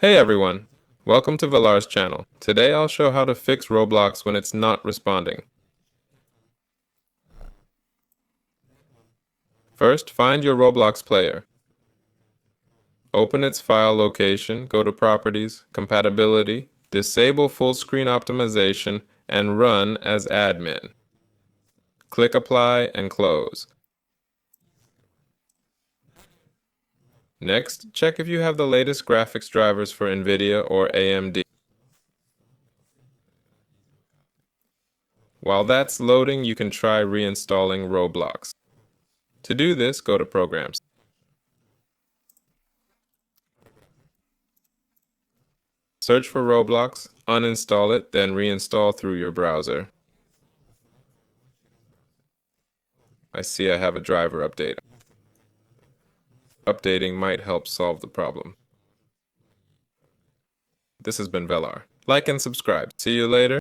Hey everyone, welcome to Valar's channel. Today I'll show how to fix Roblox when it's not responding. First, find your Roblox player. Open its file location, go to Properties, Compatibility, disable full screen optimization, and run as admin. Click Apply and close. Next, check if you have the latest graphics drivers for NVIDIA or AMD. While that's loading, you can try reinstalling Roblox. To do this, go to Programs. Search for Roblox, uninstall it, then reinstall through your browser. I see I have a driver update. Updating might help solve the problem. This has been Velar. Like and subscribe. See you later.